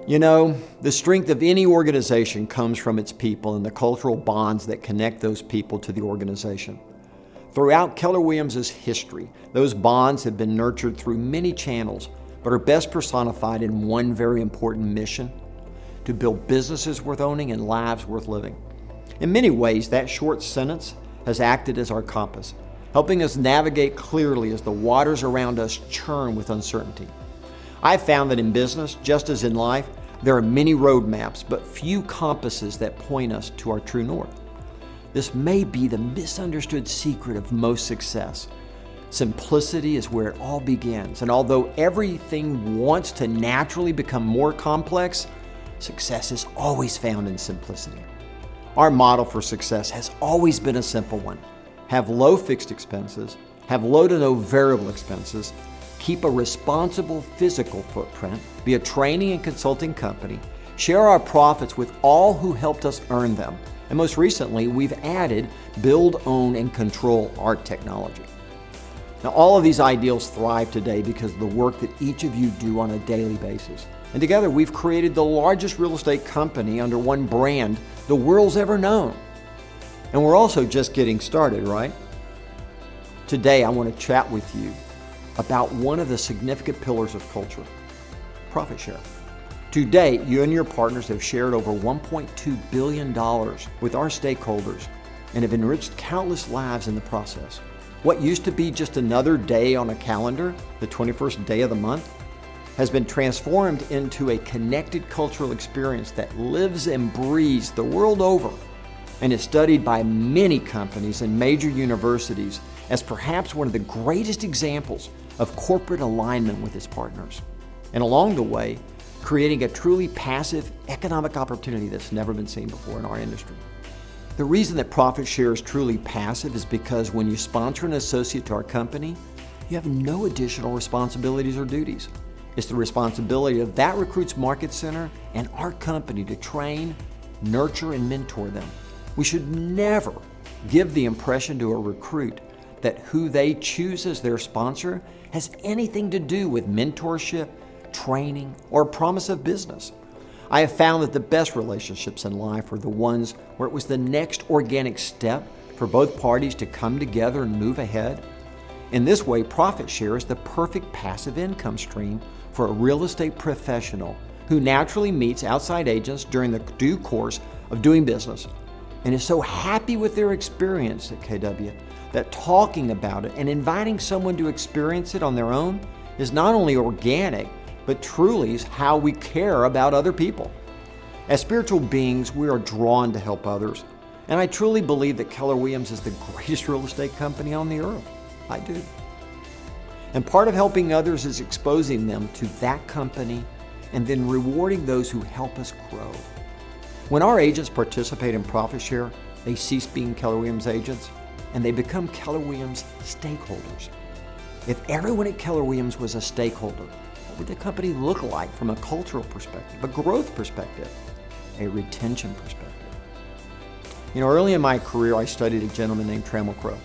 You know, the strength of any organization comes from its people and the cultural bonds that connect those people to the organization. Throughout Keller Williams' history, those bonds have been nurtured through many channels, but are best personified in one very important mission: to build businesses worth owning and lives worth living. In many ways, that short sentence has acted as our compass, helping us navigate clearly as the waters around us churn with uncertainty. I've found that in business, just as in life, there are many roadmaps, but few compasses that point us to our true north. This may be the misunderstood secret of most success. Simplicity is where it all begins, and although everything wants to naturally become more complex, success is always found in simplicity. Our model for success has always been a simple one: have low fixed expenses, have low to no variable expenses, keep a responsible physical footprint, be a training and consulting company, share our profits with all who helped us earn them, and most recently, we've added build, own, and control our technology. Now, all of these ideals thrive today because of the work that each of you do on a daily basis. And together, we've created the largest real estate company under one brand the world's ever known. And we're also just getting started, right? Today, I want to chat with you about one of the significant pillars of culture: profit share. To date, you and your partners have shared over $1.2 billion with our stakeholders and have enriched countless lives in the process. What used to be just another day on a calendar, the 21st day of the month, has been transformed into a connected cultural experience that lives and breathes the world over and is studied by many companies and major universities as perhaps one of the greatest examples of corporate alignment with its partners. And along the way, creating a truly passive economic opportunity that's never been seen before in our industry. The reason that profit share is truly passive is because when you sponsor an associate to our company, you have no additional responsibilities or duties. It's the responsibility of that recruit's market center and our company to train, nurture, and mentor them. We should never give the impression to a recruit that who they choose as their sponsor has anything to do with mentorship, training, or promise of business. I have found that the best relationships in life are the ones where it was the next organic step for both parties to come together and move ahead. In this way, profit share is the perfect passive income stream for a real estate professional who naturally meets outside agents during the due course of doing business and is so happy with their experience at KW that talking about it and inviting someone to experience it on their own is not only organic, but truly is how we care about other people. As spiritual beings, we are drawn to help others, and I truly believe that Keller Williams is the greatest real estate company on the earth. I do. And part of helping others is exposing them to that company and then rewarding those who help us grow. When our agents participate in profit share, they cease being Keller Williams agents and they become Keller Williams stakeholders. If everyone at Keller Williams was a stakeholder, what would the company look like from a cultural perspective, a growth perspective, a retention perspective? You know, early in my career, I studied a gentleman named Trammell Crow.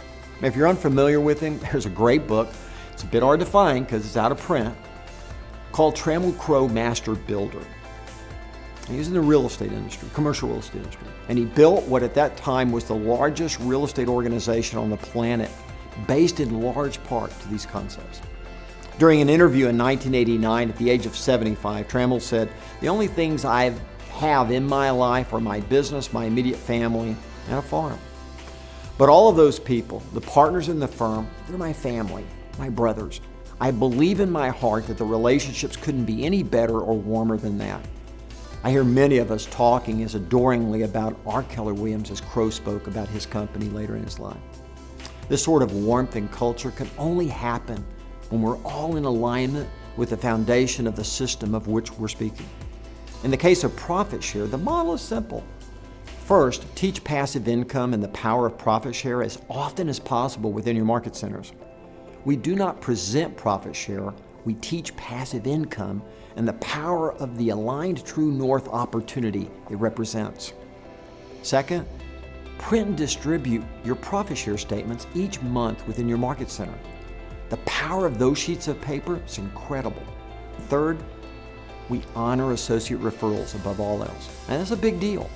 If you're unfamiliar with him, there's a great book. It's a bit hard to find because it's out of print, called Trammell Crow Master Builder. He was in the real estate industry, commercial real estate industry, and he built what at that time was the largest real estate organization on the planet, based in large part to these concepts. During an interview in 1989 at the age of 75, Trammell said, "The only things I have in my life are my business, my immediate family, and a farm. But all of those people, the partners in the firm, they're my family, my brothers. I believe in my heart that the relationships couldn't be any better or warmer than that." I hear many of us talking as adoringly about our Keller Williams as Crow spoke about his company later in his life. This sort of warmth and culture can only happen when we're all in alignment with the foundation of the system of which we're speaking. In the case of profit share, the model is simple. First, teach passive income and the power of profit share as often as possible within your market centers. We do not present profit share, we teach passive income and the power of the aligned true north opportunity it represents. Second, print and distribute your profit share statements each month within your market center. The power of those sheets of paper is incredible. Third, we honor associate referrals above all else. And that's a big deal.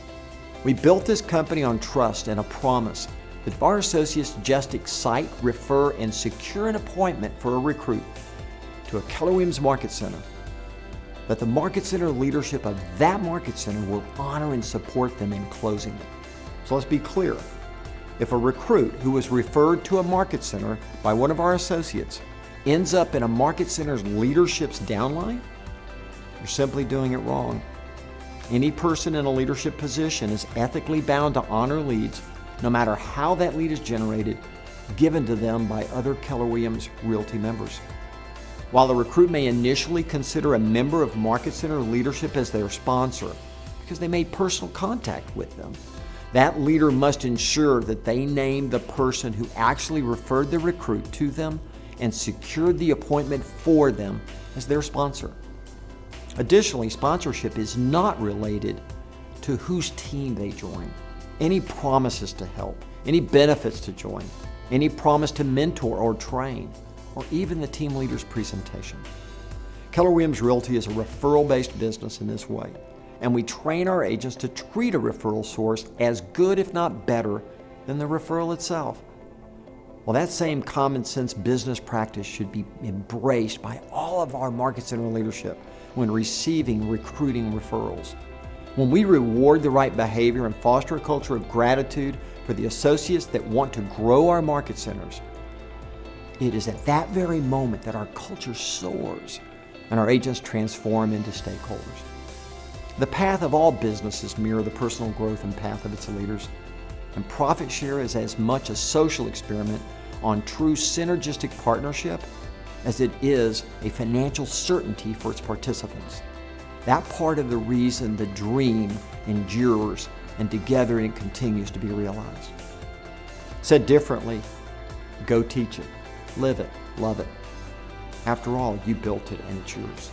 We built this company on trust and a promise that if our associates just excite, refer, and secure an appointment for a recruit to a Keller Williams Market Center, that the Market Center leadership of that Market Center will honor and support them in closing it. So let's be clear. If a recruit who was referred to a Market Center by one of our associates ends up in a Market Center's leadership's downline, you're simply doing it wrong. Any person in a leadership position is ethically bound to honor leads, no matter how that lead is generated, given to them by other Keller Williams Realty members. While the recruit may initially consider a member of Market Center leadership as their sponsor because they made personal contact with them, that leader must ensure that they name the person who actually referred the recruit to them and secured the appointment for them as their sponsor. Additionally, sponsorship is not related to whose team they join, any promises to help, any benefits to join, any promise to mentor or train, or even the team leader's presentation. Keller Williams Realty is a referral-based business in this way, and we train our agents to treat a referral source as good, if not better, than the referral itself. Well, that same common sense business practice should be embraced by all of our Market Center leadership when receiving recruiting referrals. When we reward the right behavior and foster a culture of gratitude for the associates that want to grow our Market Centers, it is at that very moment that our culture soars and our agents transform into stakeholders. The path of all businesses mirror the personal growth and path of its leaders, and profit share is as much a social experiment on true synergistic partnership as it is a financial certainty for its participants. That part of the reason the dream endures and together it continues to be realized. Said differently, go teach it, live it, love it. After all, you built it and it's yours.